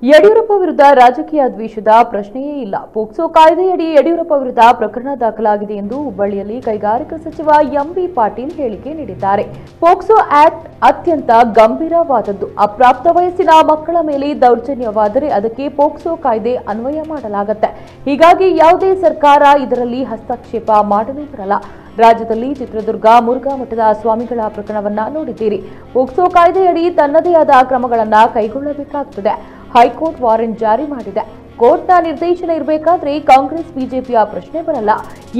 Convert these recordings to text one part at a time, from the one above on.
ಯಡಿಯೂರಪ್ಪ ವಿರುದ್ಧ ರಾಜಕೀಯ ದ್ವೇಷದ ಪ್ರಶ್ನೆಯೇ ಇಲ್ಲ. ಪೋಕ್ಸೋ ಕಾಯ್ದೆಯಡಿ ಯಡಿಯೂರಪ್ಪ ವಿರುದ್ಧ ಪ್ರಕರಣ ದಾಖಲಾಗಿದೆ ಎಂದು ಹುಬ್ಬಳ್ಳಿಯಲ್ಲಿ ಕೈಗಾರಿಕಾ ಸಚಿವ ಎಂಬಿ ಪಾಟೀಲ್ ಹೇಳಿಕೆ ನೀಡಿದ್ದಾರೆ. ಪೋಕ್ಸೋ ಆಕ್ಟ್ ಅತ್ಯಂತ ಗಂಭೀರವಾದದ್ದು. ಅಪ್ರಾಪ್ತ ವಯಸ್ಸಿನ ಮಕ್ಕಳ ಮೇಲೆ ದೌರ್ಜನ್ಯವಾದರೆ ಅದಕ್ಕೆ ಪೋಕ್ಸೋ ಕಾಯ್ದೆ ಅನ್ವಯ ಮಾಡಲಾಗುತ್ತೆ. ಹೀಗಾಗಿ ಯಾವುದೇ ಸರ್ಕಾರ ಇದರಲ್ಲಿ ಹಸ್ತಕ್ಷೇಪ ಮಾಡಲು ಬರಲ್ಲ. ರಾಜ್ಯದಲ್ಲಿ ಚಿತ್ರದುರ್ಗ ಮುರುಘಾ ಮಠದ ಸ್ವಾಮಿಗಳ ಪ್ರಕರಣವನ್ನ ನೋಡಿದ್ದೀರಿ. ಪೋಕ್ಸೋ ಕಾಯ್ದೆಯಡಿ ತನ್ನದೇ ಆದ ಕ್ರಮಗಳನ್ನು ಕೈಗೊಳ್ಳಬೇಕಾಗುತ್ತದೆ. ಹೈಕೋರ್ಟ್ ವಾರೆಂಟ್ ಜಾರಿ ಮಾಡಿದೆ. ಕೋರ್ಟ್ನ ನಿರ್ದೇಶನ ಇರಬೇಕಾದ್ರೆ ಕಾಂಗ್ರೆಸ್ ಬಿಜೆಪಿಯ ಪ್ರಶ್ನೆ ಬರಲ್ಲ.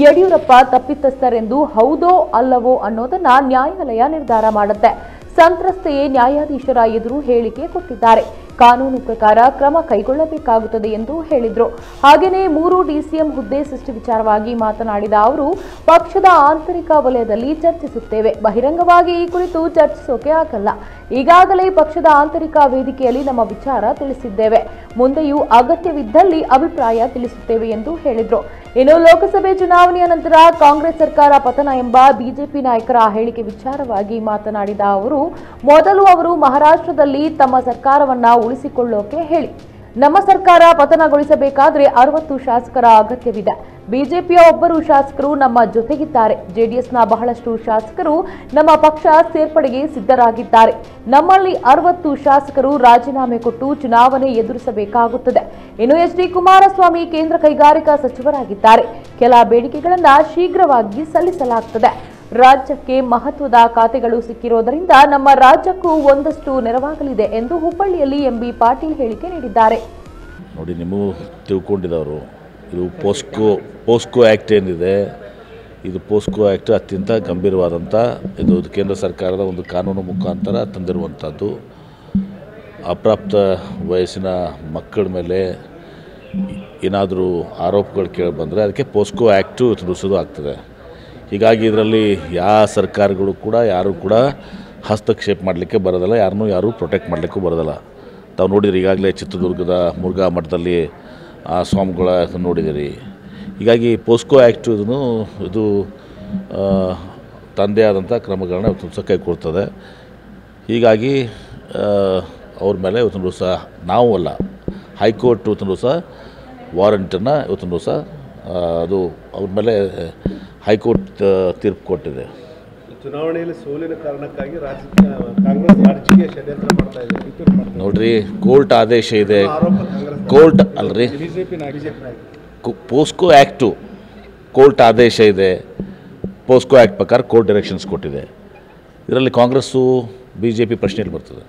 ಯಡಿಯೂರಪ್ಪ ತಪ್ಪಿತಸ್ಥರೆಂದು ಹೌದೋ ಅಲ್ಲವೋ ಅನ್ನೋದನ್ನ ನ್ಯಾಯಾಲಯ ನಿರ್ಧಾರ ಮಾಡುತ್ತೆ. ಸಂತ್ರಸ್ತೆಯೇ ನ್ಯಾಯಾಧೀಶರ ಎದುರು ಹೇಳಿಕೆ ಕೊಟ್ಟಿದ್ದಾರೆ. ಕಾನೂನು ಪ್ರಕಾರ ಕ್ರಮ ಕೈಗೊಳ್ಳಬೇಕಾಗುತ್ತದೆ ಎಂದು ಹೇಳಿದ್ರು. ಹಾಗೆಯೇ 3 ಡಿಸಿಎಂ ಹುದ್ದೆ ಸೃಷ್ಟಿ ವಿಚಾರವಾಗಿ ಮಾತನಾಡಿದ ಅವರು, ಪಕ್ಷದ ಆಂತರಿಕ ವಲಯದಲ್ಲಿ ಚರ್ಚಿಸುತ್ತೇವೆ. ಬಹಿರಂಗವಾಗಿ ಈ ಕುರಿತು ಚರ್ಚಿಸೋಕೆ ಆಗಲ್ಲ. ಈಗಾಗಲೇ ಪಕ್ಷದ ಆಂತರಿಕ ವೇದಿಕೆಯಲ್ಲಿ ನಮ್ಮ ವಿಚಾರ ತಿಳಿಸಿದ್ದೇವೆ. ಮುಂದೆಯೂ ಅಗತ್ಯವಿದ್ದಲ್ಲಿ ಅಭಿಪ್ರಾಯ ತಿಳಿಸುತ್ತೇವೆ ಎಂದು ಹೇಳಿದ್ರು. ಇನ್ನು ಲೋಕಸಭೆ ಚುನಾವಣೆಯ ನಂತರ ಕಾಂಗ್ರೆಸ್ ಸರ್ಕಾರ ಪತನ ಎಂಬ ಬಿಜೆಪಿ ನಾಯಕರ ಹೇಳಿಕೆ ವಿಚಾರವಾಗಿ ಮಾತನಾಡಿದ ಅವರು, ಮೊದಲು ಅವರು ಮಹಾರಾಷ್ಟ್ರದಲ್ಲಿ ತಮ್ಮ ಸರ್ಕಾರವನ್ನ ಉಳಿಸಿಕೊಳ್ಳೋಕೆ ಹೇಳಿ. ನಮ್ಮ ಸರ್ಕಾರ ಪತನಗೊಳಿಸಬೇಕಾದ್ರೆ 60 ಶಾಸಕರ ಅಗತ್ಯವಿದೆ. ಬಿಜೆಪಿಯ ಒಬ್ಬರು ಶಾಸಕರು ನಮ್ಮ ಜೊತೆಗಿದ್ದಾರೆ. ಜೆಡಿಎಸ್ನ ಬಹಳಷ್ಟು ಶಾಸಕರು ನಮ್ಮ ಪಕ್ಷ ಸೇರ್ಪಡೆಗೆ ಸಿದ್ಧರಾಗಿದ್ದಾರೆ. ನಮ್ಮಲ್ಲಿ 60 ಶಾಸಕರು ರಾಜೀನಾಮೆ ಕೊಟ್ಟು ಚುನಾವಣೆ ಎದುರಿಸಬೇಕಾಗುತ್ತದೆ. ಇನ್ನು ಎಚ್.ಡಿ. ಕುಮಾರಸ್ವಾಮಿ ಕೇಂದ್ರ ಕೈಗಾರಿಕಾ ಸಚಿವರಾಗಿದ್ದಾರೆ. ಕೆಲ ಬೇಡಿಕೆಗಳನ್ನು ಶೀಘ್ರವಾಗಿ ಸಲ್ಲಿಸಲಾಗುತ್ತದೆ. ರಾಜ್ಯಕ್ಕೆ ಮಹತ್ವದ ಖಾತೆಗಳು ಸಿಕ್ಕಿರೋದರಿಂದ ನಮ್ಮ ರಾಜ್ಯಕ್ಕೂ ಒಂದಷ್ಟು ನೆರವಾಗಲಿದೆ ಎಂದು ಹುಬ್ಬಳ್ಳಿಯಲ್ಲಿ ಎಂಬಿ ಪಾಟೀಲ್ ಹೇಳಿಕೆ ನೀಡಿದ್ದಾರೆ. ನೋಡಿ, ನೀವು ತಿಳ್ಕೊಂಡಿದ್ದವರು ಇದು ಪೋಸ್ಕೋ ಆ್ಯಕ್ಟ್ ಏನಿದೆ, ಇದು ಪೋಸ್ಕೋ ಆ್ಯಕ್ಟ್ ಅತ್ಯಂತ ಗಂಭೀರವಾದಂಥ ಇದು ಕೇಂದ್ರ ಸರ್ಕಾರದ ಒಂದು ಕಾನೂನು ಮುಖಾಂತರ ತಂದಿರುವಂಥದ್ದು. ಅಪ್ರಾಪ್ತ ವಯಸ್ಸಿನ ಮಕ್ಕಳ ಮೇಲೆ ಏನಾದರೂ ಆರೋಪಗಳು ಕೇಳಿ ಬಂದರೆ ಅದಕ್ಕೆ ಪೋಸ್ಕೋ ಆ್ಯಕ್ಟು ತಿಳಿಸೋದು ಆಗ್ತದೆ. ಹೀಗಾಗಿ ಇದರಲ್ಲಿ ಯಾವ ಸರ್ಕಾರಗಳು ಕೂಡ ಯಾರೂ ಕೂಡ ಹಸ್ತಕ್ಷೇಪ ಮಾಡಲಿಕ್ಕೆ ಬರೋದಿಲ್ಲ, ಯಾರೂ ಪ್ರೊಟೆಕ್ಟ್ ಮಾಡಲಿಕ್ಕೂ ಬರೋದಿಲ್ಲ. ತಾವು ನೋಡಿದಿರಿ, ಈಗಾಗಲೇ ಚಿತ್ರದುರ್ಗದ ಮುರುಘಾ ಮಠದಲ್ಲಿ ಆ ಸ್ವಾಮಿಗಳ ನೋಡಿದಿರಿ. ಹೀಗಾಗಿ ಪೋಸ್ಕೋ ಆ್ಯಕ್ಟು ಇದು ತಂದೇ ಆದಂಥ ಕ್ರಮಗಳನ್ನ ಇವತ್ತು ಕೈಗೊಳ್ತದೆ. ಹೀಗಾಗಿ ಅವ್ರ ಮೇಲೆ ಇವತ್ತಿನ ದಿವಸ ನಾವು ಅಲ್ಲ, ಹೈಕೋರ್ಟ್ ಇವತ್ತಿನ ದಿವಸ ವಾರಂಟನ್ನು ಇವತ್ತಿನ ದಿವಸ ಅದು ಅವ್ರ ಮೇಲೆ ಹೈಕೋರ್ಟ್ ತೀರ್ಪು ಕೊಟ್ಟಿದೆ. ಚುನಾವಣೆಯಲ್ಲಿ ಸೋಲಿನ ಕಾರಣಕ್ಕಾಗಿ ಕಾಂಗ್ರೆಸ್ ರಾಜಕೀಯ ಷಡ್ಯಂತ್ರ ಮಾಡ್ತಾ ಇದೆ. ನೋಡ್ರಿ, ಕೋರ್ಟ್ ಆದೇಶ ಇದೆ. ಕೋರ್ಟ್ ಅಲ್ರಿ, ಪೋಸ್ಕೋ ಆ್ಯಕ್ಟು ಕೋರ್ಟ್ ಆದೇಶ ಇದೆ. ಪೋಸ್ಕೋ ಆ್ಯಕ್ಟ್ ಪ್ರಕಾರ ಕೋರ್ಟ್ ಡೈರೆಕ್ಷನ್ಸ್ ಕೊಟ್ಟಿದೆ. ಇದರಲ್ಲಿ ಕಾಂಗ್ರೆಸ್ಸು ಬಿಜೆಪಿ ಪ್ರಶ್ನೆಯಲ್ಲಿ ಬರ್ತದೆ.